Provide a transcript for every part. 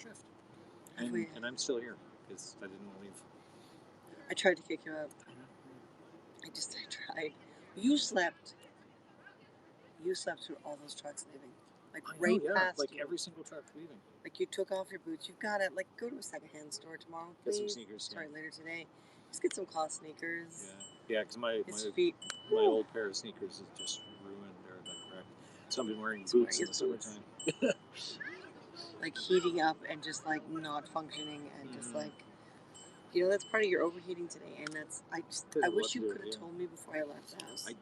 shift. And I'm still here because I didn't leave. I tried to kick you out. I tried. You slept through all those trucks leaving. Like past like you. Every single truck leaving. Like you took off your boots. You've got to go to a secondhand store tomorrow, please. Get some sneakers. Sorry, later today. Just get some cloth sneakers. Yeah, because my feet. My old pair of sneakers is just ruined. They're wrecked. So I've been wearing boots in the summertime. Like heating up and just not functioning and just that's part of your overheating today. And that's I wish you could have told me before I left the house. I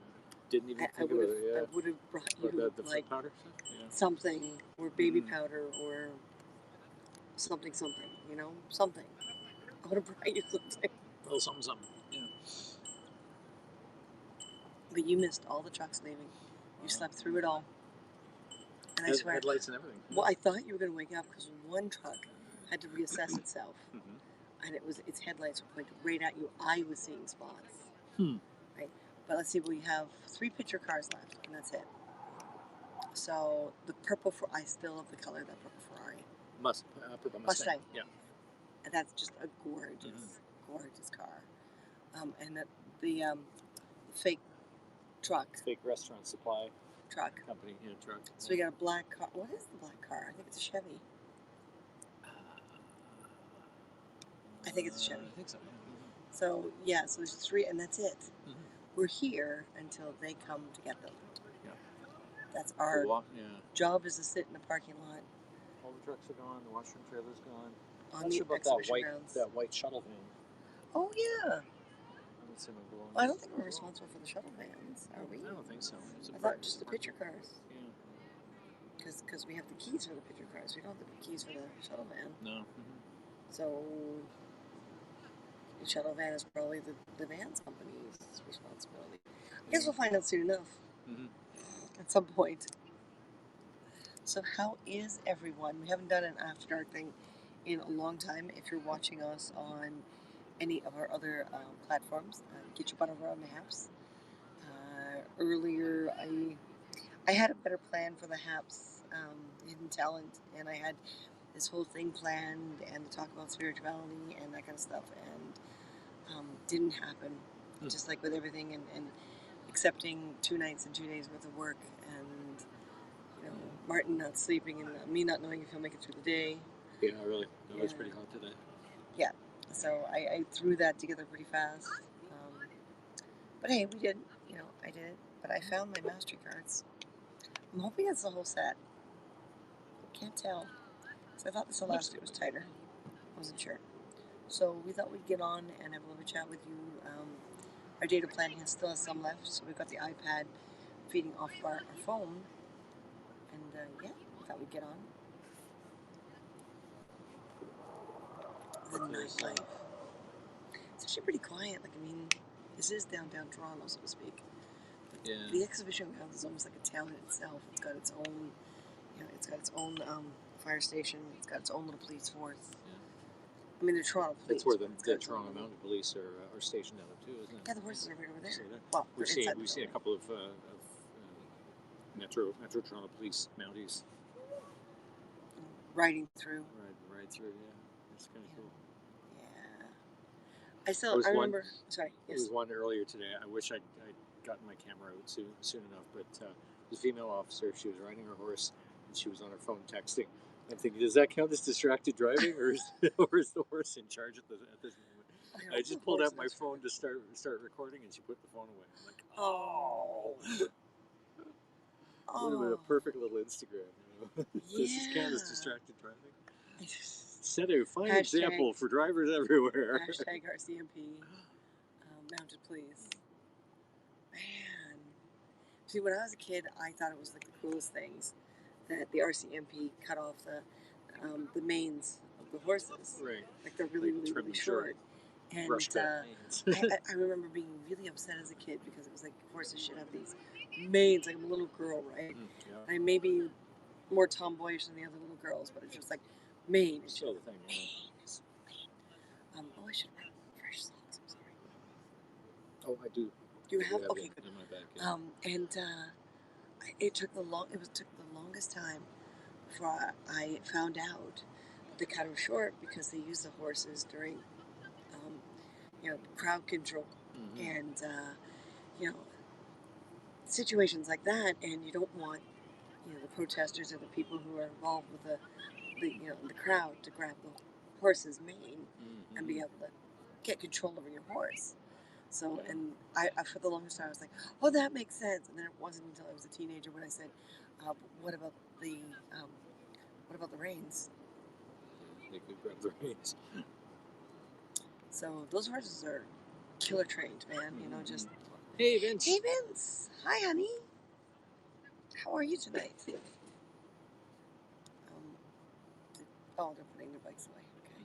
didn't even think about it. I would have brought you the foot powder stuff? Yeah. Something or baby powder or something. Something. I would have brought you something. A little something. Yeah. But you missed all the trucks leaving. You slept through it all. And I swear, headlights and everything. Well, I thought you were going to wake up because one truck had to reassess itself, and its headlights were pointed right at you. I was seeing spots. Right, but let's see. We have 3 picture cars left, and that's it. So the purple I still love the color of that purple Ferrari. Purple Mustang. Yeah, and that's just a gorgeous, gorgeous car. And the fake truck. Fake restaurant supply. Truck. Company, truck. So we got a black car. What is the black car? I think it's a Chevy. I think it's a Chevy. I think so. So so there's 3, and that's it. We're here until they come to get them. Yeah. That's our job is to sit in the parking lot. All the trucks are gone. The washroom trailer's gone. On the exhibition grounds. That white shuttle van. Oh yeah. I don't think we're responsible for the shuttle vans, are we? I don't think so. I thought just the picture cars. Yeah. Because we have the keys for the picture cars. We don't have the keys for the shuttle van. No. So the shuttle van is probably the van's company's responsibility. I guess we'll find out soon enough. At some point. So how is everyone? We haven't done an After Dark thing in a long time. If you're watching us on any of our other platforms, get your butt over on the Haps. Earlier, I had a better plan for the Haps Hidden Talent, and I had this whole thing planned and to talk about spirituality and that kind of stuff, and didn't happen. Just like with everything, and accepting 2 nights and 2 days worth of work, and Martin not sleeping, and me not knowing if he'll make it through the day. Yeah, really. It was pretty hard today. Yeah. So I threw that together pretty fast. But hey, we did. I did it. But I found my mastery cards. I'm hoping it's the whole set. Can't tell. So I thought this elastic was tighter. Wasn't sure. So we thought we'd get on and have a little chat with you. Our data plan still has some left. So we've got the iPad feeding off of our phone. And we thought we'd get on. The nightlife. It's actually pretty quiet. This is downtown Toronto, so to speak. But the exhibition grounds is almost like a town in itself. It's got its own, fire station. It's got its own little police force. Yeah. I mean, the Toronto police. That's where the Toronto Mounted Police are stationed out of too, isn't it? Yeah, the horses are right over there. Well, we've seen a couple of Metro Toronto Police Mounties riding through. Ride through, yeah. It's kind of cool. Yeah. I remember. Sorry. Yes. There was one earlier today. I wish I'd gotten my camera out soon enough, but the female officer, she was riding her horse and she was on her phone texting. I'm thinking, does that count as distracted driving, or is the horse in charge at this moment? I just pulled out my phone to start recording, and she put the phone away. I'm like, oh. Would have been a perfect little Instagram. This is count as distracted driving. Set a fine example for drivers everywhere. Hashtag RCMP mounted police. Man. See, when I was a kid, I thought it was like the coolest things that the RCMP cut off the manes of the horses. Right. Like they're really, really, really short. And I remember being really upset as a kid because it was like horses should have these manes. Like I'm a little girl, right? I may be more tomboyish than the other little girls, but it's just like mane. It's still the thing. Mane. I should wear fresh socks. I'm sorry. Oh, I do. Do you have? Okay, good. In my bag, yeah. And it took the longest time before I found out that they cut them short because they use the horses during, crowd control and situations like that. And you don't want the protesters or the people who are involved with the crowd to grab the horse's mane and be able to get control over your horse. So, and I for the longest time I was like, oh, that makes sense. And then it wasn't until I was a teenager when I said, what about the reins? They could grab the reins. So those horses are killer trained, man. Just Hey, Vince. hey, Vince. Hi, honey. How are you tonight? They're putting their bikes away. Okay.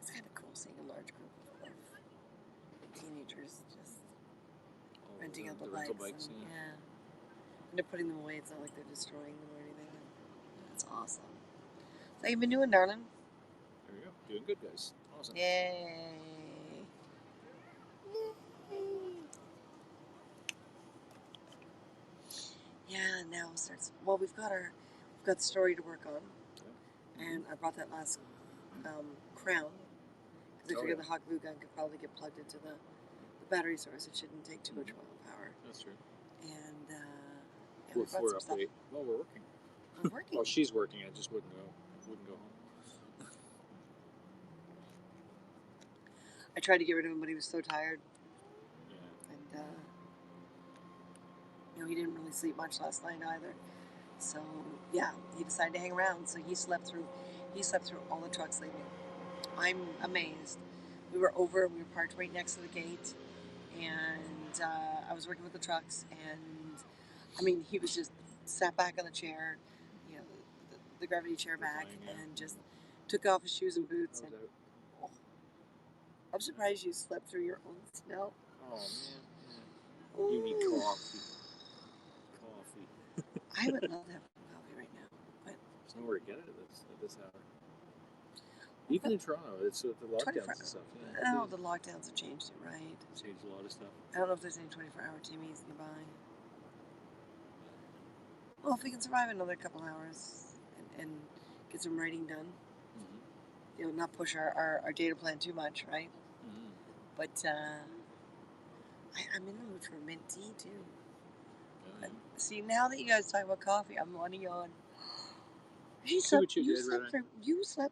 It's kind of cool seeing a large group of teenagers just renting out the bikes. And they're putting them away. It's not like they're destroying them or anything. That's awesome. So, how you been doing, darling? There we go. Doing good, guys. Awesome. Yay. Yeah, now it starts. Well, we've got the story to work on, and I brought that last crown because I figured the hot glue gun could probably get plugged into the battery source. It shouldn't take too much power. That's true. And we're up late. Well, we're working. I'm working. Well, she's working. I just wouldn't go home. I tried to get rid of him, but he was so tired. Yeah. And he didn't really sleep much last night either. So yeah, he decided to hang around. So he slept through all the trucks leaving. I'm amazed. We were parked right next to the gate, and I was working with the trucks, and I mean, he was just sat back on the chair, the gravity chair back, and just took off his shoes and boots. And I'm surprised you slept through your own snow. Oh man, you need coffee. I would love to have coffee right now, but there's nowhere to get it at this hour. Even in Toronto, it's with the lockdowns and stuff. Yeah. No, the lockdowns have changed it, right? Changed a lot of stuff. I don't know if there's any 24-hour TVs nearby. Well, if we can survive another couple hours and get some writing done, not push our data plan too much, right? But I'm in the mood for mint tea too. But, see, now that you guys talk about coffee, I'm wanting on. You slept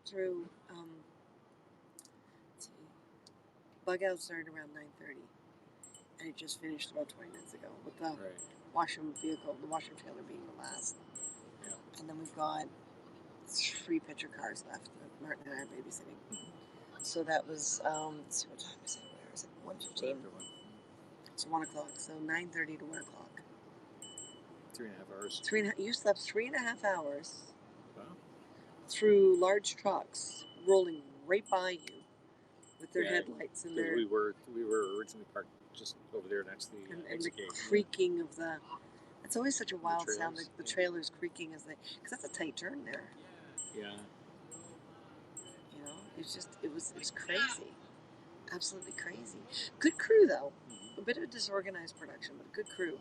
through. Bug out started around 9:30, and it just finished about 20 minutes ago with the washroom trailer being the last. Yeah. And then we've got 3 picture cars left that Martin and I are babysitting. So that was, let's see what time is it? Where is it? 1:15. It's 1 o'clock. So 9:30 to 1 o'clock. 3.5 hours. You slept 3.5 hours. Wow. Through large trucks rolling right by you with their headlights and their. We were originally parked just over there next to the and the creaking of the. It's always such a wild sound. The trailers creaking because that's a tight turn there. Yeah. It was crazy, absolutely crazy. Good crew though, a bit of a disorganized production, but a good crew.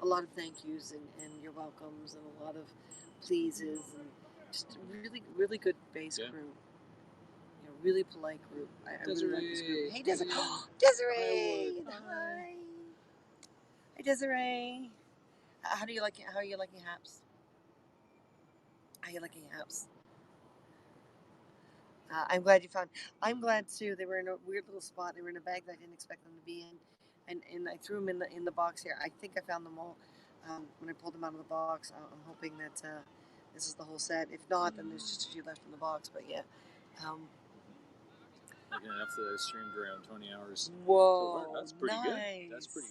A lot of thank yous and you're welcomes and a lot of pleases and just really really good bass crew. Really polite group. I really like this group. Hey Desiree! Desiree! Hi! Hey Desiree! How are you liking Haps? How are you liking Haps? I'm glad you found. I'm glad too. They were in a weird little spot. They were in a bag that I didn't expect them to be in, and I threw them in the box here. I think I found them all when I pulled them out of the box. I'm hoping that this is the whole set. If not, then there's just a few left in the box. But yeah. You're gonna have to streamed around 20 hours. Whoa, so far. That's pretty good. That's pretty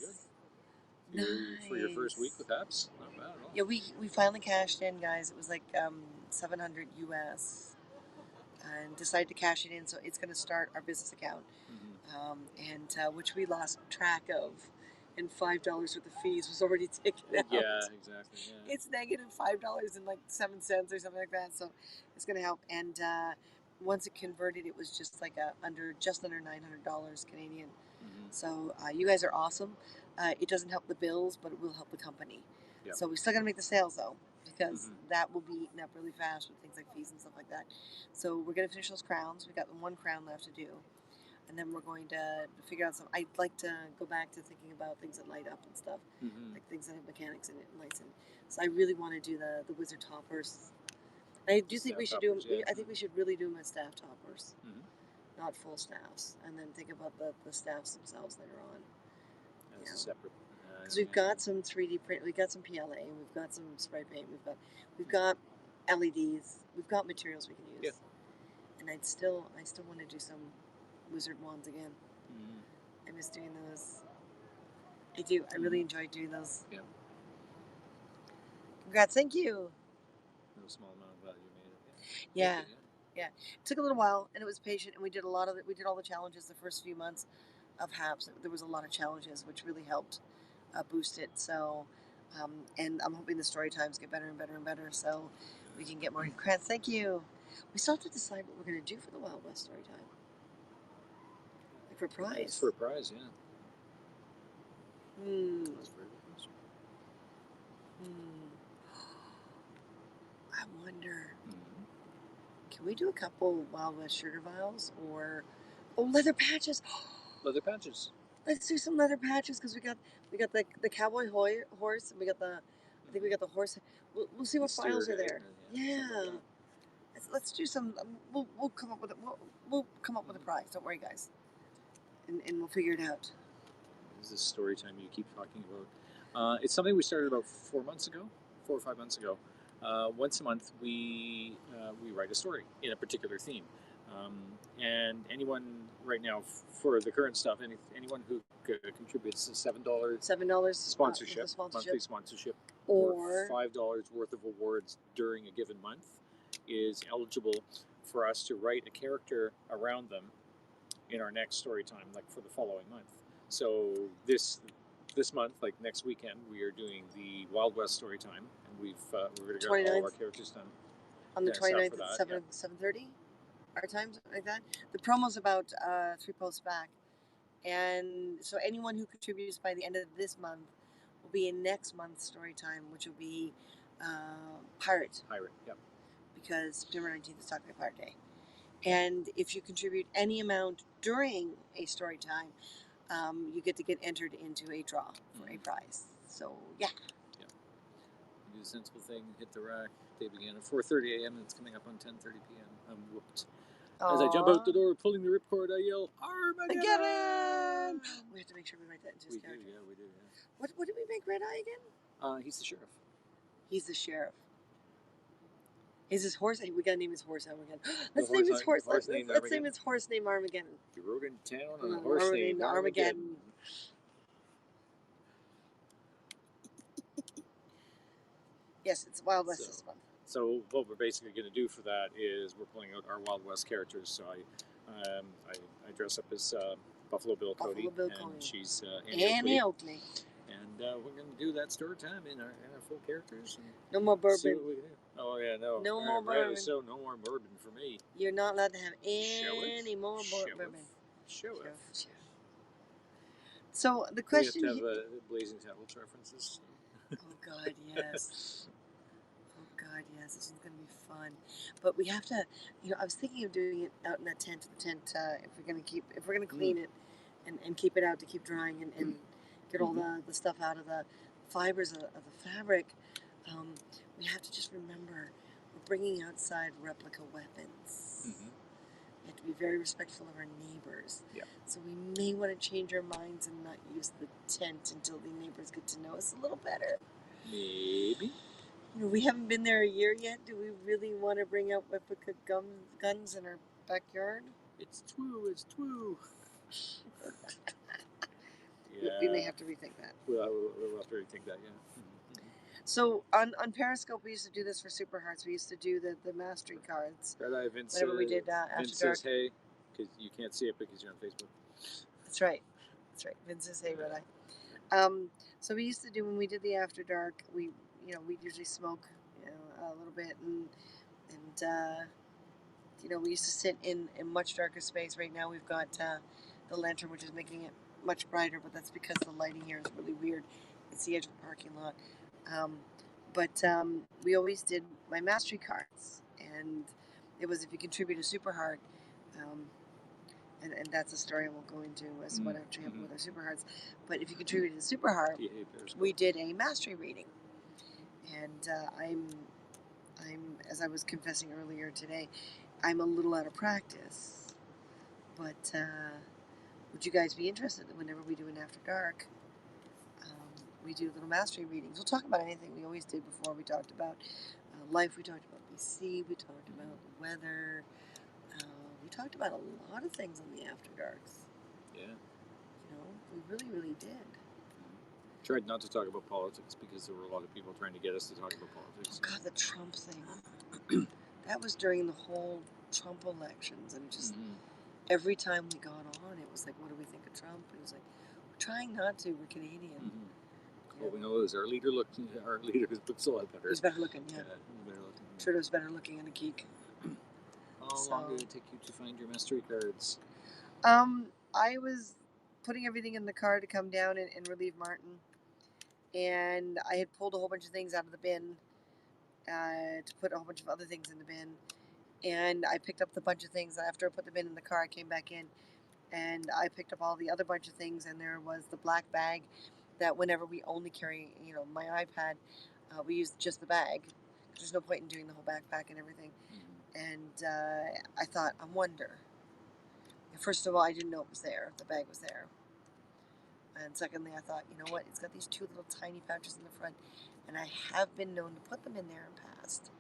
good. For your first week with apps, not bad at all. Yeah, we finally cashed in, guys. It was like $700 US, and decided to cash it in. So it's gonna start our business account, and which we lost track of, and $5 worth of fees was already taken out. Yeah, exactly. Yeah. It's negative $5 and like 7 cents or something like that. So it's gonna help. And once it converted, it was just like just under $900 Canadian. So you guys are awesome. It doesn't help the bills, but it will help the company. Yep. So we still gotta make the sales though. because Mhm. that will be eaten up really fast with things like fees and stuff like that. So we're gonna finish those crowns. We got one crown left to do, and then we're going to figure out some. I'd like to go back to thinking about things that light up and stuff, Mhm. like things that have mechanics in it and lights in it. So I really want to do the wizard toppers. I do think we Staff should do them. toppers, yeah. I think we should really do them as staff toppers, Mhm. not full staffs, and then think about the staffs themselves later on. As Yeah. a separate. Because we've got some 3D print, we've got some PLA, we've got some spray paint, we've got LEDs, we've got materials we can use. Yeah. And I still want to do some wizard wands again. Mhm. I miss doing those. I do. I really enjoy doing those. Yeah. Congrats! Thank you. No small amount of value made it. Yeah. Thank you, Yeah. It took a little while, and it was patient, and we did a lot of it. We did all the challenges the first few months of HAPS. There was a lot of challenges, which really helped boost it. So, and I'm hoping the story times get better and better and better, so we can get more credits. Thank you. We still have to decide what we're going to do for the Wild West story time, like for prize. It's for a prize, yeah. Hmm. That's very good question. I wonder. Mhm. Can we do a couple Wild West sugar vials or leather patches? Leather patches. Let's do some leather patches because we got the cowboy horse and we got the I think we got the horse. We'll see what The files are steer there. guide, Yeah. something like Let's do some. We'll come up with it. We'll come up with a prize. Don't worry, guys, and we'll figure it out. This is story time you keep talking about. It's something we started about 4 or 5 months ago. Once a month, we write a story in a particular theme, and anyone right now for the current stuff, anyone who contributes a $7 sponsorship, monthly sponsorship, or $5 worth of awards during a given month is eligible for us to write a character around them in our next story time, like for the following month. So this month, like next weekend, we are doing the Wild West story time, and we're going to get all of our characters done on the Yeah, set 29th for at that, 7:30 our time, something like that. The promo's about 3 posts back, and so anyone who contributes by the end of this month will be in next month's story time, which will be Pirate, Yep. because September 19th is Talking Pirate Day. And if you contribute any amount during a story time, you get to get entered into a draw for a prize. So yeah. Do the sensible thing, hit the rack. Day began at 4:30 a.m. and it's coming up on 10:30 p.m. I'm whooped. As I jump out the door, pulling the ripcord, I yell, Armageddon! We have to make sure we write that into his character. We do. What did we make Red Eye again? He's the sheriff. He's the sheriff. Is his horse? We gotta name his horse Armageddon. Let's name his horse. Let's name his horse named Armageddon. He rode into town on a horse named Armageddon. Yes, it's Wild West this month. So what we're basically going to do for that is we're pulling out our Wild West characters. So I dress up as Buffalo Bill Cody, and she's Annie Oakley. And we're going to do that story time in our full characters. And no more bourbon. Oh yeah, no. No more bourbon. So no more bourbon for me. You're not allowed to have any more bourbon. Show it. So the question. We have to have Blazing Saddles references. Oh God, yes. This is going to be fun. But we have to, I was thinking of doing it out in that tent. If we're going to clean it and keep it out to keep drying and get all the stuff out of the fibers of the fabric, we have to just remember we're bringing outside replica weapons. Mm-hmm. We have to be very respectful of our neighbors. Yeah. So we may want to change our minds and not use the tent until the neighbors get to know us a little better. Maybe. We haven't been there a year yet. Do we really want to bring out replica guns in our backyard? It's true. Yeah. We may have to rethink that. We'll have to rethink that, yeah. Mm-hmm. So on Periscope, we used to do this for Super Hearts. We used to do the mastery cards. Red Eye Vince. Whenever we did After Vince Dark. says hey, because you can't see it because you're on Facebook. That's right. Vince says hey, Red Eye. So we used to do when we did the After Dark. We'd usually smoke, a little bit, and we used to sit in a much darker space. Right now we've got the lantern, which is making it much brighter, but that's because the lighting here is really weird. It's the edge of the parking lot. But we always did my mastery cards, and it was if you contribute a super heart, um, and that's a story I won't go into as what actually happened with our super hearts. But if you contributed a super heart, we did a mastery reading, and I'm as I was confessing earlier today, I'm a little out of practice. But would you guys be interested that whenever we do an after dark, we do little mastery readings? We'll talk about anything we always did before. We talked about life. We talked about BC. We talked about weather. We talked about a lot of things on the after darks. Yeah. You know, we really, really did. Tried not to talk about politics because there were a lot of people trying to get us to talk about politics. Oh God, the Trump thing. That was during the whole Trump elections, and just every time we got on, it was like, "What do we think of Trump?" And it was like, "We're trying not to. We're Canadian." All we know is our leader looks a lot better. He's better looking, yeah. Better looking. Trudeau's better looking in a geek. How long did it take you to find your mastery cards? I was putting everything in the car to come down and relieve Martin, and I had pulled a whole bunch of things out of the bin to put a whole bunch of other things in the bin, and I picked up the bunch of things. After I put the bin in the car, I came back in, and I picked up all the other bunch of things, and there was the black bag that whenever we only carry, my iPad, we use just the bag. There's no point in doing the whole backpack and everything. And I thought, I wonder. First of all, I didn't know it was there. The bag was there. And secondly, I thought, you know what? It's got these two little tiny pouches in the front, and I have been known to put them in there in the past.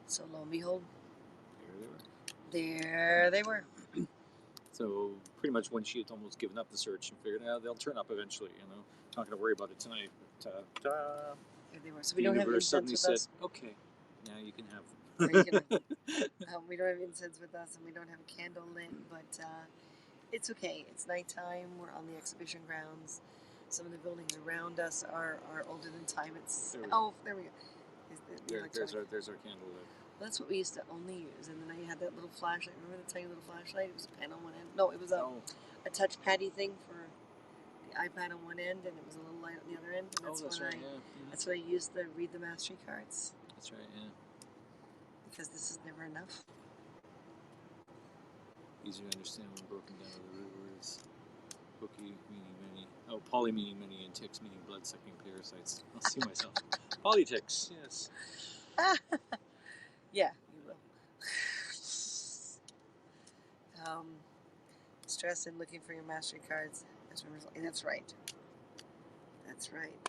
So lo and behold, there they were. So pretty much when she had almost given up the search and figured, they'll turn up eventually. Not going to worry about it tonight. But there they were. So we don't have incense with us. Okay, now you can have them. We don't have incense with us, and we don't have a candle lit, but it's okay. It's nighttime. We're on the exhibition grounds. Some of the buildings around us are older than time. There we go. There's our candle lit. That's what we used to only use. And then I had that little flashlight. Remember the tiny little flashlight? It was a pen on one end. No, it was a touchpaddy thing for the iPad on one end, and it was a little light on the other end. And that's right. That's what I used to read the mastery cards. That's right. Yeah. Because this is never enough. Easier to understand when broken down to the root words. Hooky meaning many. Oh, poly meaning many, and ticks meaning blood-sucking parasites. I'll see myself. Polyticks, yes. Yeah, you will. Stress in looking for your mastery cards. That's right. That's right.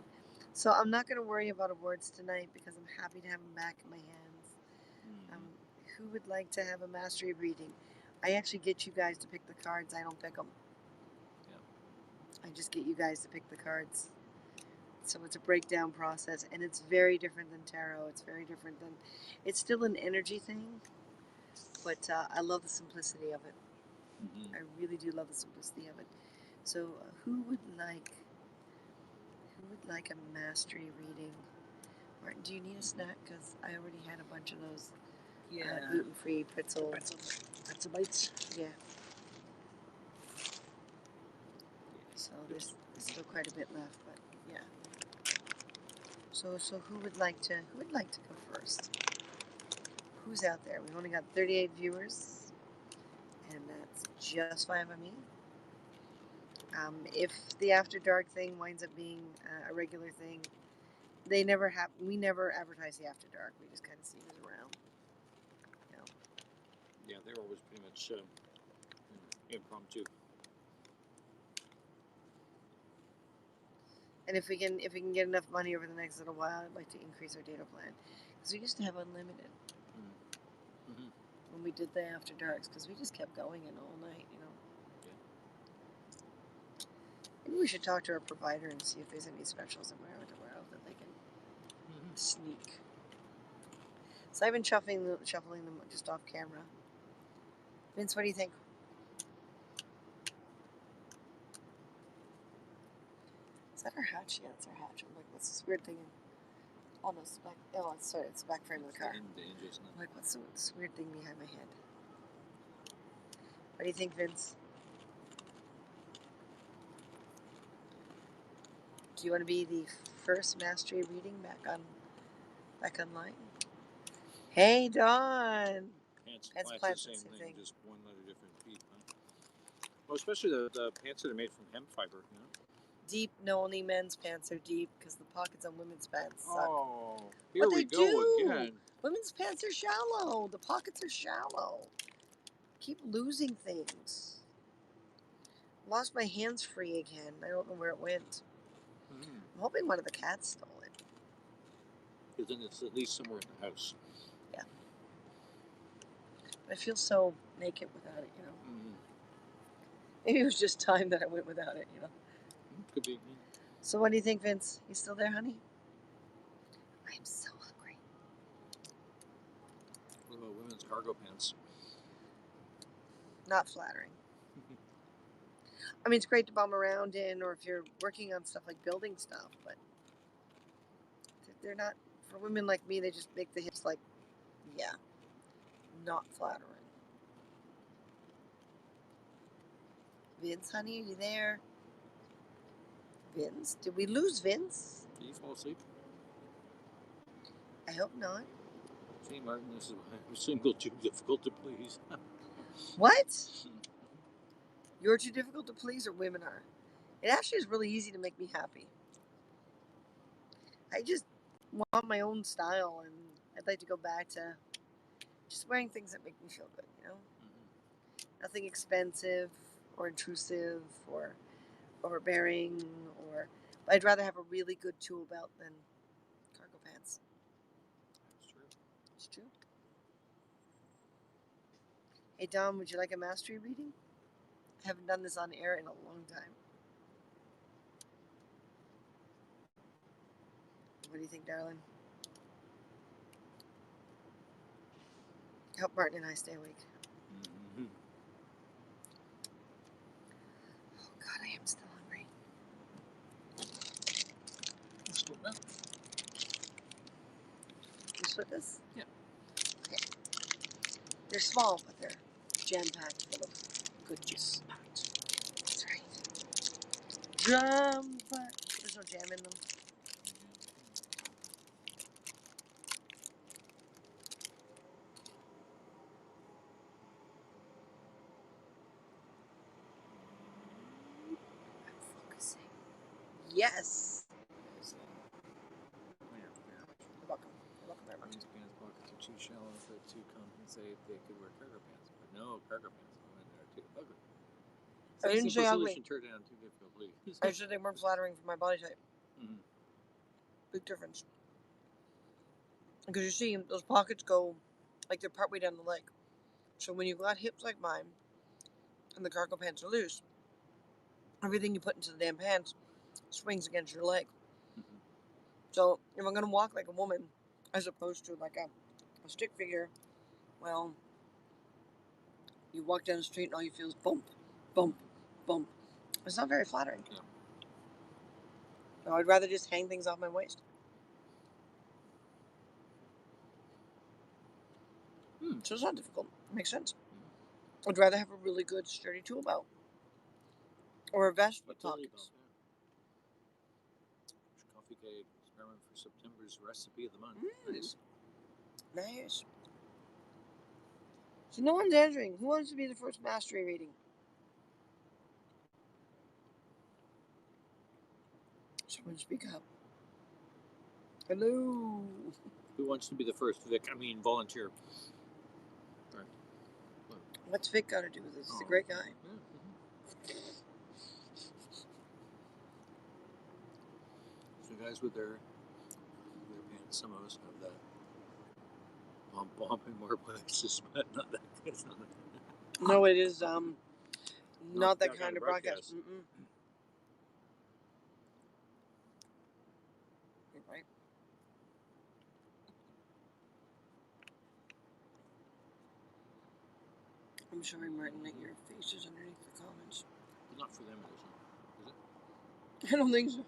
So I'm not going to worry about awards tonight because I'm happy to have them back in my hands. Who would like to have a mastery reading? I actually get you guys to pick the cards. I don't pick them. Yeah. I just get you guys to pick the cards. So it's a breakdown process, and it's very different than tarot. It's very different than. It's still an energy thing, but I love the simplicity of it. I really do love the simplicity of it. So who would like a mastery reading? Martin, do you need a snack? Because I already had a bunch of those. Yeah. Gluten-free pretzel bites. Yeah. So there's still quite a bit left, but yeah. So who would like to go first? Who's out there? We've only got 38 viewers, and that's just fine by me. If the After Dark thing winds up being a regular thing, we never advertise the After Dark. We just kind of see who's around. Yeah, they're always pretty much impromptu. And if we can get enough money over the next little while, I'd like to increase our data plan because we used to have unlimited when we did the After Darks because we just kept going in all night, Yeah. Maybe we should talk to our provider and see if there's any specials that we're out that they can sneak. So I've been shuffling them just off camera. Vince, what do you think? Is that our hatch? Yeah, it's our hatch. I'm like, what's this weird thing? Oh no, it's back. Oh, it's the back frame of the car. I'm like, what's this weird thing behind my head? What do you think, Vince? Do you want to be the first mastery reading back on Back online. Hey, Dawn. Pants, Pants, plants, plants, the it's same the thing, thing. just one letter different. Peep, huh? Well, especially the pants that are made from hemp fiber. You know. Deep, no, only men's pants are deep because the pockets on women's pants suck. Oh, here But we they go do. again. Women's pants are shallow. The pockets are shallow. Keep losing things. Lost my hands free again. I don't know where it went. Mm. I'm hoping one of the cats stole it. Because then it's at least somewhere in the house. Yeah. But I feel so naked without it, you know. Mm. Maybe it was just time that I went without it, you know. Could be. So what do you think, Vince? You still there, honey? I am so hungry. What about women's cargo pants? Not flattering. I mean, it's great to bum around in, or if you're working on stuff like building stuff, but they're not, for women like me, they just make the hips like, yeah, not flattering. Vince, honey, are you there? Vince? Did we lose Vince? Did you fall asleep? I hope not. See, Martin, this is why I'm single, too difficult to please. What? You're too difficult to please, or women are? It actually is really easy to make me happy. I just want my own style, and I'd like to go back to just wearing things that make me feel good, you know? Nothing expensive or intrusive or overbearing, or but I'd rather have a really good tool belt than cargo pants. That's true. It's true. Hey Dom, would you like a mastery reading? I haven't done this on air in a long time. What do you think, darling? Help Martin and I stay awake. Mm-hmm. Oh God, I am still hungry. Let's go back. You split this? Yeah. Okay. They're small, but they're jam-packed full of goodness. That's right. Jam-packed. There's no jam in them. I'm focusing. Yes. So, here. You're welcome. You're welcome very much. Women's pants pockets are too shallow to compensate. They could wear cargo pants, but no, cargo pants go in there too ugly. I didn't say ugly. Solution turned down too difficult, please. I said they weren't flattering for my body type. Mm-hmm. Big difference. Because you see, those pockets go like they're partway down the leg. So when you've got hips like mine, and the cargo pants are loose, everything you put into the damn pants swings against your leg. Mm-hmm. So if I'm gonna walk like a woman, as opposed to like a stick figure, well, you walk down the street and all you feel is bump, bump, bump. It's not very flattering. No. So I'd rather just hang things off my waist. So it's not difficult. It makes sense. I'd rather have a really good sturdy tool belt. Or a vest with pockets. Coffee cake experiment for September's recipe of the month. Nice. Nice. So no one's answering. Who wants to be the first mastery reading? Someone speak up. Hello. Who wants to be the first, Vic? I mean, volunteer. Right. What's Vic got to do with this? He's a great guy. Yeah. Mm-hmm. So guys with their pants, some of us have that bumping more places, but not that. It's not that. No, it is not that kind of broadcast. You're right. I'm sorry, Martin, that your face is underneath the comments. But not for them, is it? I don't think so.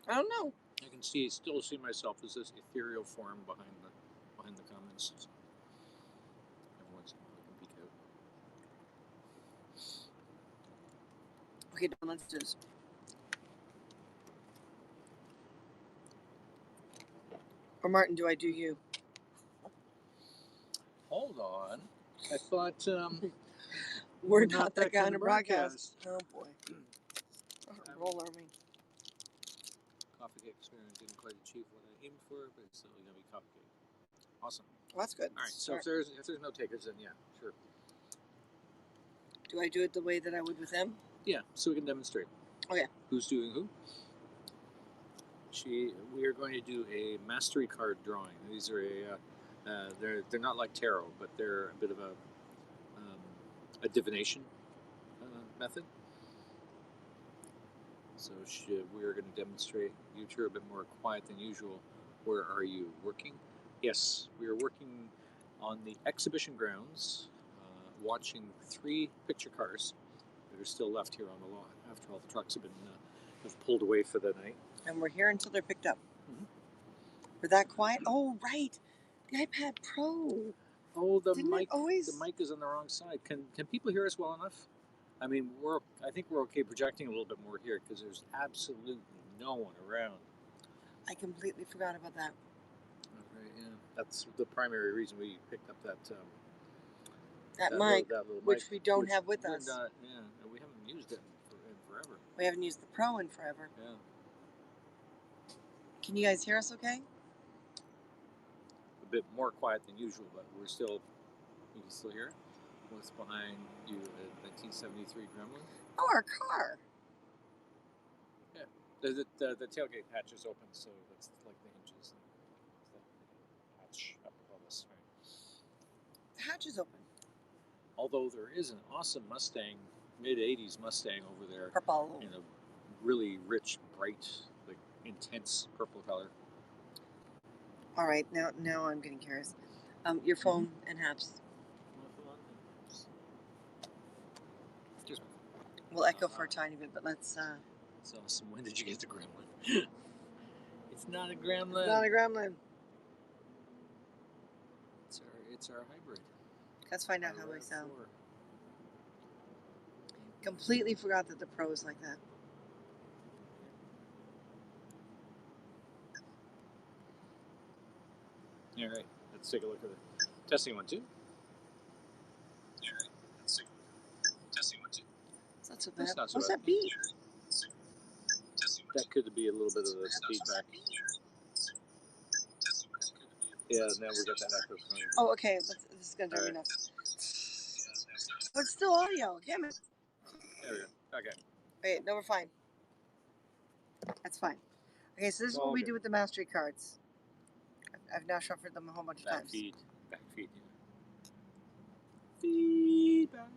I don't know. I can still see myself as this ethereal form behind the comments. So every once in a while I can peek out. Okay, Don, let's do this. Or Martin, do I do you? Hold on. I thought We're not that kind of broadcast. Oh boy. Roll Army. Coffee cake experiment didn't quite achieve what I aimed for, but it's still gonna be coffee cake. Awesome. Well, that's good. All right. So if there's no takers, then yeah, sure. Do I do it the way that I would with them? Yeah. So we can demonstrate. Okay. Who's doing who? We are going to do a mastery card drawing. These are they're not like tarot, but they're a bit of a divination method. So we are going to demonstrate. You two are a bit more quiet than usual. Where are you working? Yes, we are working on the exhibition grounds, watching 3 picture cars that are still left here on the lot after all the trucks have pulled away for the night. And we're here until they're picked up. Mhm. We're that quiet? Oh, right. The iPad Pro. Oh, the Didn't mic! it always... The mic is on the wrong side. Can people hear us well enough? I mean, I think we're okay projecting a little bit more here because there's absolutely no one around. I completely forgot about that. Okay, yeah, that's the primary reason we picked up that mic, little which mic, we don't have with us. Yeah, we haven't used it in forever. We haven't used the Pro in forever. Yeah. Can you guys hear us okay? A bit more quiet than usual, but you can still hear it. What's behind you? A 1973 Gremlin. Oh, our car. Yeah, the tailgate hatch is open, so that's like the hinges. The hatch up above us, right? The hatch is open. Although there is an awesome Mustang, mid-'80s Mustang over there. Purple. In a really rich, bright, like intense purple color. All right, now I'm getting curious. Your phone and Haps. We'll echo for a tiny bit, but let's... It's awesome. When did you get the Gremlin? It's not a Gremlin. It's not a Gremlin. It's our hybrid. Let's find out how we sound. Completely forgot that the Pro is like that. All right, let's take a look at it. Testing 1 2. All right, let's take a look. Testing 1 2. It's not so bad. Not so What's bad. that beat? That could be a little bit of the feedback. Yeah, now we got that echo coming. Oh, okay. This is going to drive me nuts. But it's still audio. Damn it. There we go. Okay. Wait, no, we're fine. That's fine. Okay, so this is what we do with the mastery cards. I've now shuffled them a whole bunch of times. Back feed. Feedback.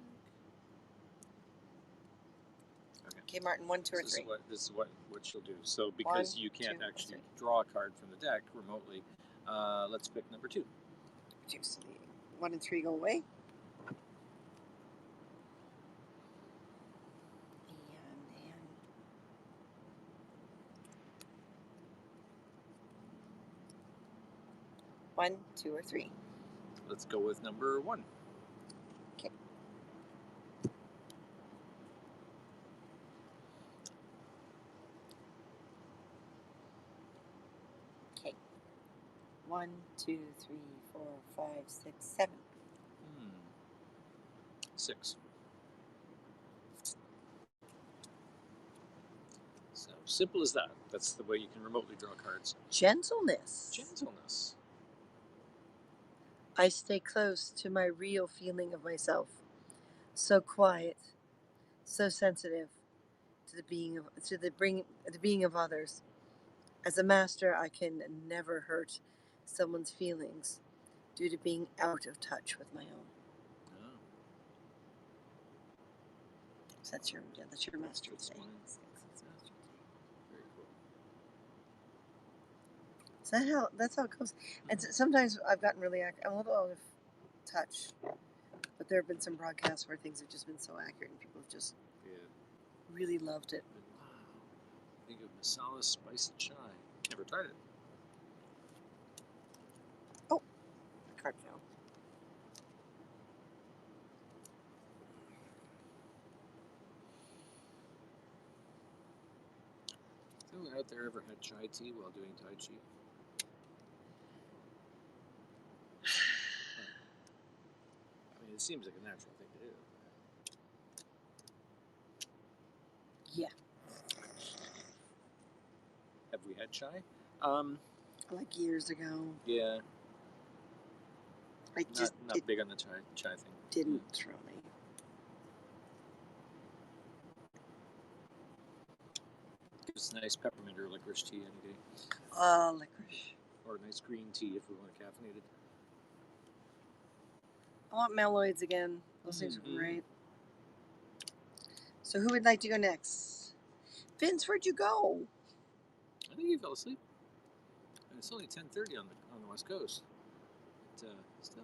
Okay, Martin, 1, 2, or 3. This is what she'll do. So because you can't actually draw a card from the deck remotely, let's pick number 2. So the 1 and 3 go away. And 1, 2, or 3. Let's go with number 1. Okay. Okay. 1, 2, 3, 4, 5, 6, 7. 6. So simple as that. That's the way you can remotely draw cards. Gentleness. Gentleness. I stay close to my real feeling of myself. So quiet, so sensitive to the being of others. As a master, I can never hurt someone's feelings due to being out of touch with my own. Oh. So that's your master thing. Very cool. So that's how it goes. And sometimes I've gotten really I'm a little out of touch, but there have been some broadcasts where things have just been so accurate and people have just really loved it. Wow. Think of masala spiced chai. Never tried it. Oh, the card fell. Has anyone out there ever had chai tea while doing Tai Chi? it seems like a natural thing to do. Yeah. Have we had chai? Like years ago. Yeah. Like just Not it big on the chai thing. didn't throw me. It's nice peppermint or licorice tea any day. Licorice. Or a nice green tea if we want it caffeinated. I want Meloids again. Those things are Mhm. great. So who would like to go next? Vince, where'd you go? I think he fell asleep. And it's only 10:30 on the West Coast. But still.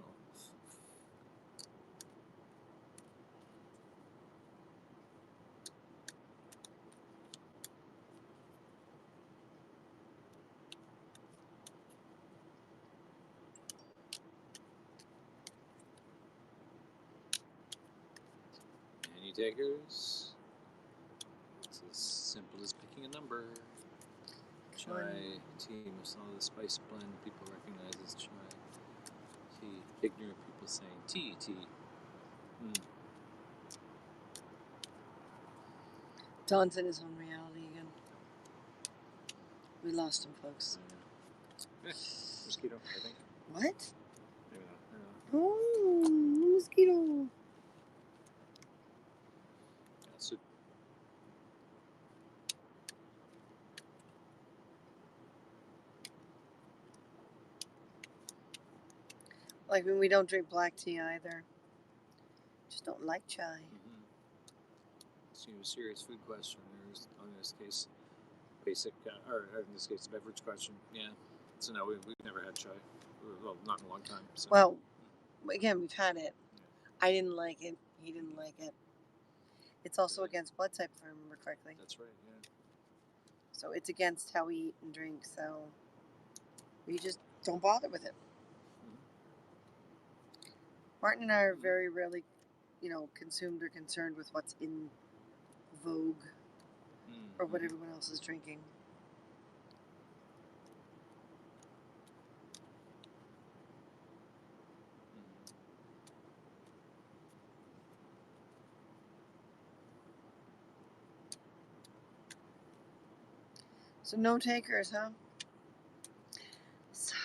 Any takers? It's as simple as picking a number. Chai, tea, most all the spice blend people recognize as chai. Tea, ignorant people saying tea. Don's in his own reality again. We lost him, folks. Mosquito, I think. What? Maybe not. I don't know. Oh, mosquito. Yeah, so Like when we don't drink black tea either. Just don't like chai. So, a serious food question. There's, in this case, basic, or in this case, beverage question. Yeah. So no, we've never had chai. Well, not in a long time. So. Well, again, we've had it. I didn't like it. He didn't like it. It's also against blood type, if I remember correctly. That's right. Yeah. So it's against how we eat and drink. So we just don't bother with it. Martin and I are very rarely, consumed or concerned with what's in vogue or what everyone else is drinking. So no takers, huh? Sigh.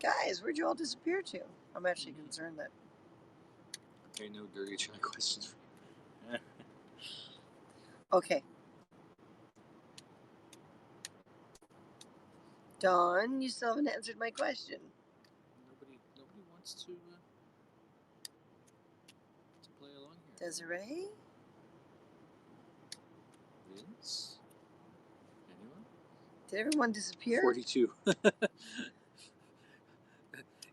Guys, where'd you all disappear to? I'm actually concerned that. Okay, no dirty chai questions. Okay. Dawn, you still haven't answered my question. Nobody wants to play along here. Desiree? Vince? Anyone? Did everyone disappear? 42.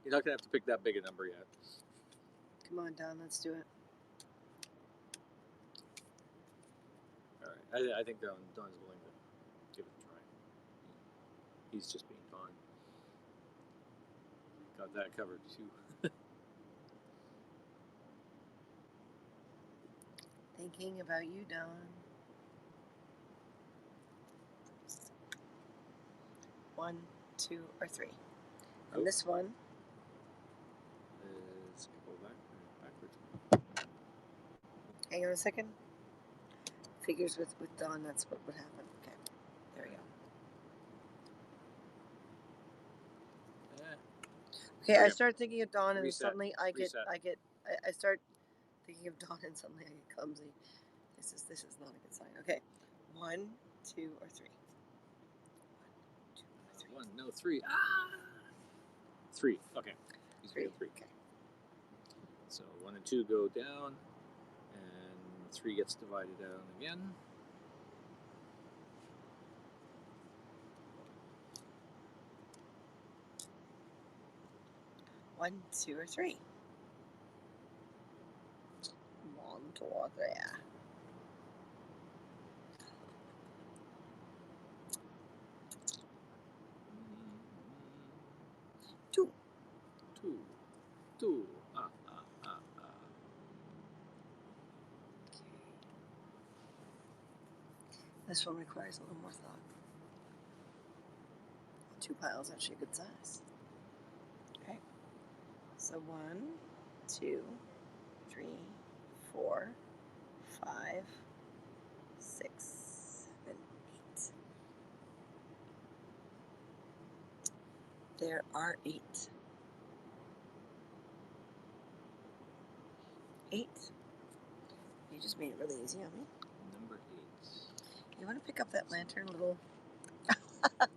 You're not gonna have to pick that big a number yet. Come on, Dawn, let's do it. All right, I think Don's willing to give it a try. He's just being Don. Got that covered too. Thinking about you, Dawn. 1, 2, or 3. On this one. Let's go backwards. Hang on a second. Figures with Dawn, that's what would happen. Okay, there we go. Okay, I start thinking of Dawn, and Reset. suddenly I Reset. start thinking of Dawn, and suddenly I get clumsy. This is not a good sign. Okay, 1, 2, or 3. 1, no, 3. Ah! 3. Okay. He's 3. 3. Okay. So 1 and 2 go down, and 3 gets divided down again. One, 2, or 3. 1, 2, or 3. 2. 2. This one requires a little more thought. 2 piles actually a good size. So 1, 2, 3, 4, 5, 6, 7, 8. There are 8. 8. You just made it really easy on me. Number 8. You want to pick up that lantern, little? What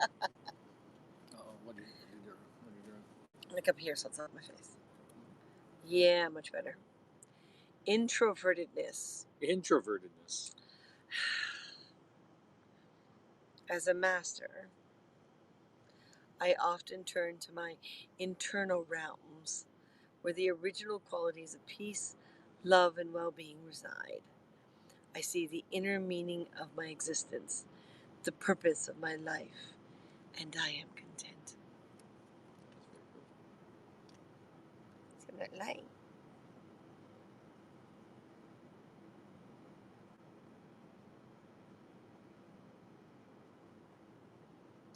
are you doing? Look up here so it's not my face. Yeah, much better. Introvertedness. Introvertedness. As a master, I often turn to my internal realms where the original qualities of peace, love, and well-being reside. I see the inner meaning of my existence, the purpose of my life, and I am content. So I'm not lying.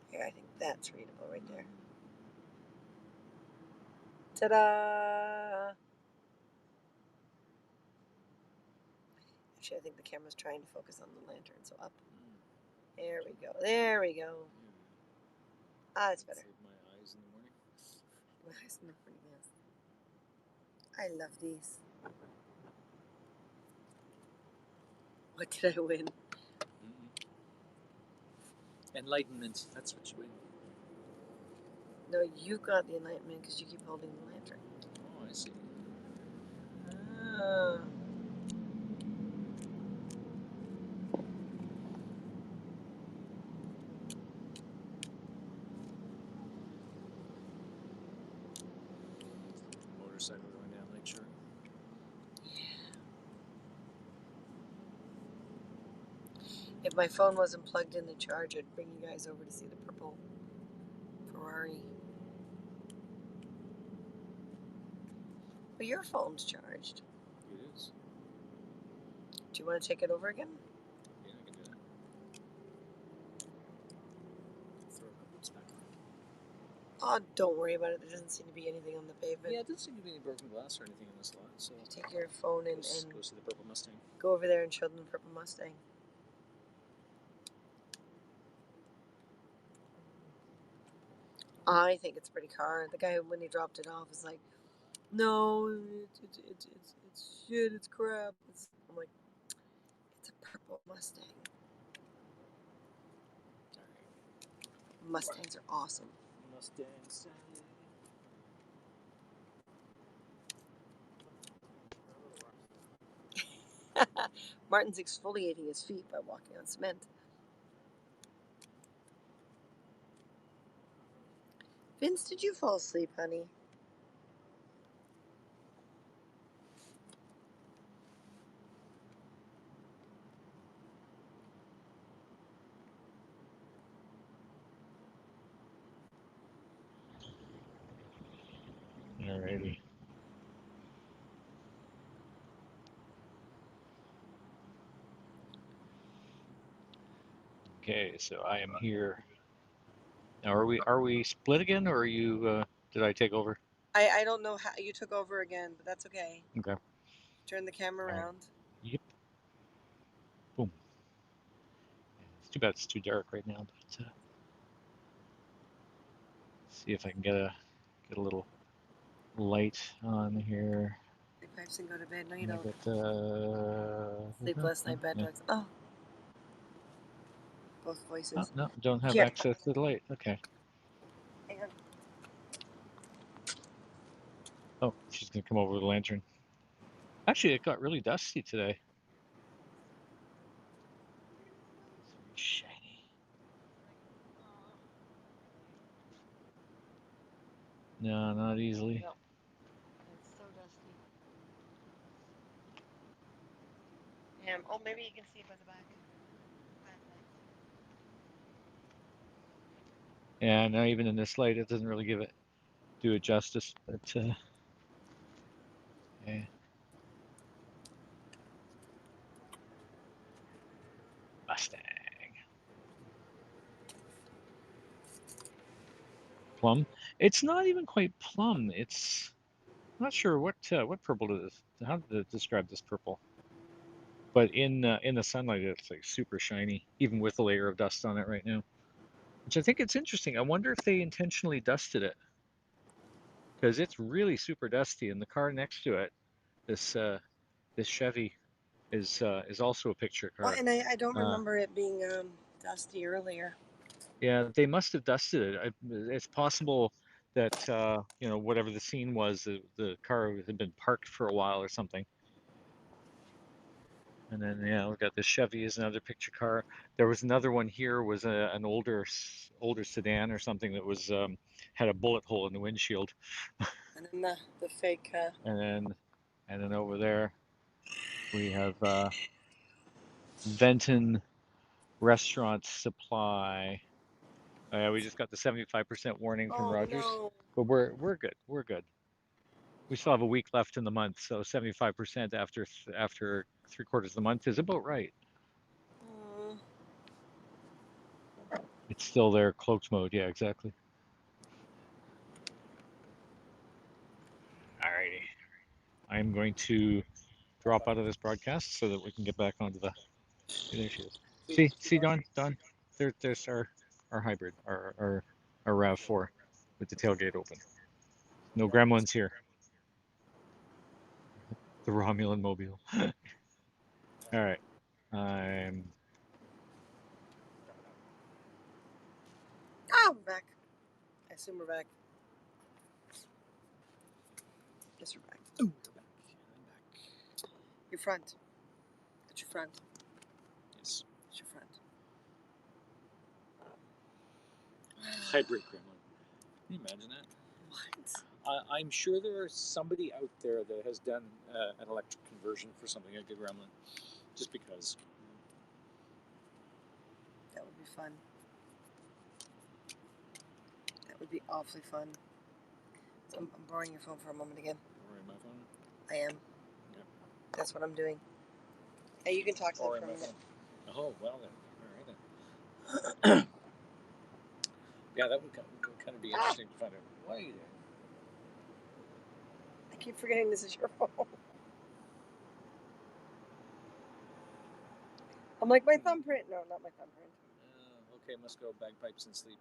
Here, I think that's readable right there. Ta-da! Actually, I think the camera's trying to focus on the lantern, so up. There we go. There we go. Ah, that's better. Save my eyes in the morning. My eyes in the morning, yes. I love these. What did I win? Enlightenment. That's what you win. No, you got the enlightenment because you keep holding the lantern. Oh, I see. Ah. Motorcycle going down Lakeshore. If my phone wasn't plugged in the charge, I'd bring you guys over to see the purple Ferrari. But your phone's charged. It is. Do you want to take it over again? Yeah, I can do that. Throw my boots back on. Oh, don't worry about it. There doesn't seem to be anything on the pavement. Yeah, it doesn't seem to be any broken glass or anything in this lot. So Take your phone and go see the purple Mustang. go over there and show them the purple Mustang. I think it's a pretty car. The guy, when he dropped it off, is like, no, it's shit, it's crap. I'm like, it's a purple Mustang. Mustangs are awesome. Mustang Sally. Martin's exfoliating his feet by walking on cement. Vince, did you fall asleep, honey? Alrighty. Okay, so I am here. Now, are we split again, or are you? Did I take over? I don't know how you took over again, but that's okay. Okay. Turn the camera around. Yep. Boom. It's too bad it's too dark right now, but see if I can get a little light on here. Sleep pipes and go to bed. No, you And I don't. got, Sleep last night, bad yeah. dogs. Oh, both voices. Oh, no, don't have Here. access to the light. Okay. Hang on. Oh, she's gonna come over with a lantern. Actually, it got really dusty today. It's very shiny. No, not easily. No. It's so dusty. Oh, maybe you can see it by the back. Yeah, no, even in this light, it doesn't really do it justice. But yeah. Mustang. Plum. It's not even quite plum. It's not sure what purple it is. How to describe this purple? But in the sunlight, it's like super shiny, even with a layer of dust on it right now. Which I think it's interesting. I wonder if they intentionally dusted it because it's really super dusty, and the car next to it, this this Chevy, is also a picture Well, car. and I don't Uh, remember it being dusty earlier. yeah, they must have dusted it. It's possible that whatever the scene was, the car had been parked for a while or something. And then yeah, we got this Chevy is another picture car. There was another one here was an older sedan or something that was had a bullet hole in the windshield. And then the fake. And then over there we have Venton Restaurant Supply. We just got the 75% warning from Oh Rogers, no! but we're good. We're good. We still have a week left in the month, so 75% after 3/4 of the month is about right. Mm, It's still there, cloaked mode. Yeah, exactly. Alrighty. I'm going to drop out of this broadcast so that we can get back onto the. There she is. See, Don. There's our hybrid, our Rav4 with the tailgate open. No gremlins here. The Romulan mobile. All right. I'm. oh, I'm back. I assume we're back. Yes, we're back. Ooh, we're back. I'm back. Your front. It's your front. Yes. It's your front. Hybrid gremlin. Can you imagine that? What? I'm sure there's somebody out there that has done an electric conversion for something like a gremlin, just because. That would be fun. That would be awfully fun. So I'm borrowing your phone for a moment again. Or in my phone. I am. Yep. That's what I'm doing. Hey, you can talk to them Or for in a my minute. phone. Oh well then. All right then. Yeah, that would kind of be interesting to find out. What are you doing? I keep forgetting this is your phone. I'm like, my thumbprint. No, not my thumbprint. Okay, must go bagpipes and sleep.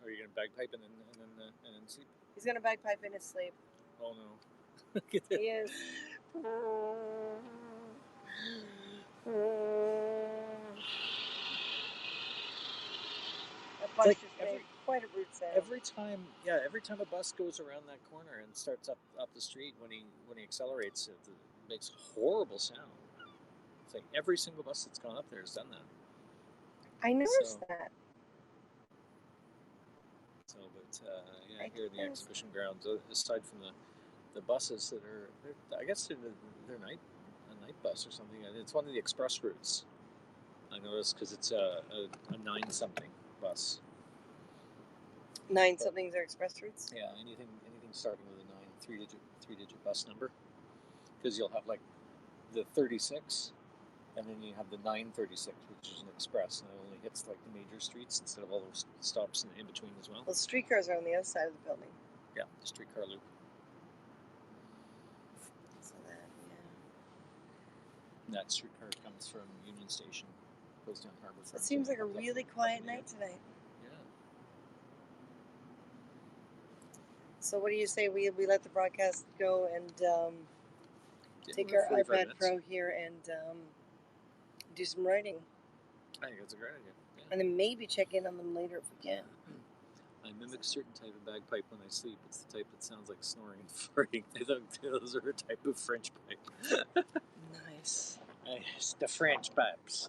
Are you gonna bagpipe and then sleep? He's gonna bagpipe in his sleep. Oh no. He is. That bus like just made quite a rude sound. Every time a bus goes around that corner and starts up the street, when he accelerates, it makes a horrible sound. It's like every single bus that's gone up there has done that. I noticed that. So, but yeah, here in the exhibition grounds, aside from the buses that are, I guess they're a night bus or something. It's one of the express routes. I noticed because it's a 9-something bus. 9-somethings are express routes. Yeah, anything starting with a 9, three-digit bus number, because you'll have like the 36, and then you have the 936, which is an express, and it only hits like the major streets instead of all those stops in between as well. Well, streetcars are on the other side of the building. Yeah, the streetcar loop. So that, yeah. That streetcar comes from Union Station, goes down Harbourfront. It seems like a really quiet night tonight. Yeah. So what do you say we let the broadcast go and take our iPad Pro here and do some writing? I think that's a great idea. Yeah. And then maybe check in on them later if we can. I mimic a certain type of bagpipe when I sleep. It's the type that sounds like snoring and farting. Those are a type of French pipe. Nice. It's the French pipes.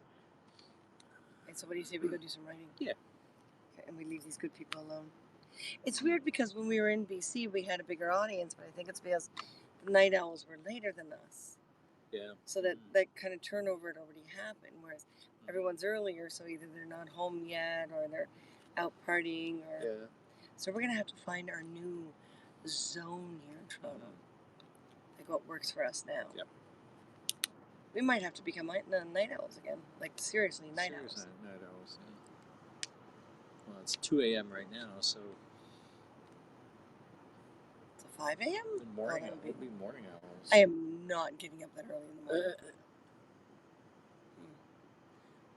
And so what do you say we go do some writing? Yeah. Okay, and we leave these good people alone. It's weird because when we were in BC, we had a bigger audience, but I think it's because the night owls were later than us. Yeah. So that kind of turnover had already happened, whereas everyone's earlier, so either they're not home yet or they're out partying. Or Yeah. So we're going to have to find our new zone here in Toronto. Like what works for us now. Yep. We might have to become night owls again. Like, seriously, night owls. Night owls, yeah. Well, it's 2 a.m. right now, so... It's a 5 a.m. In morning, that it would would be morning hours. I am not getting up that early in the morning.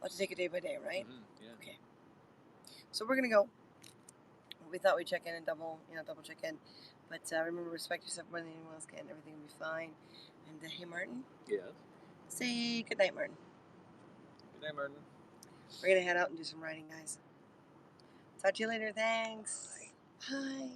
I'll have to take it day by day, right? Yeah. Okay. So we're gonna go. We thought we'd check in and double check in, but remember, respect yourself more than anyone else can. Everything will be fine. And hey, Martin, Yes. say good night, Martin. Good night, Martin. We're gonna head out and do some riding, guys. Talk to you later. Thanks. Bye.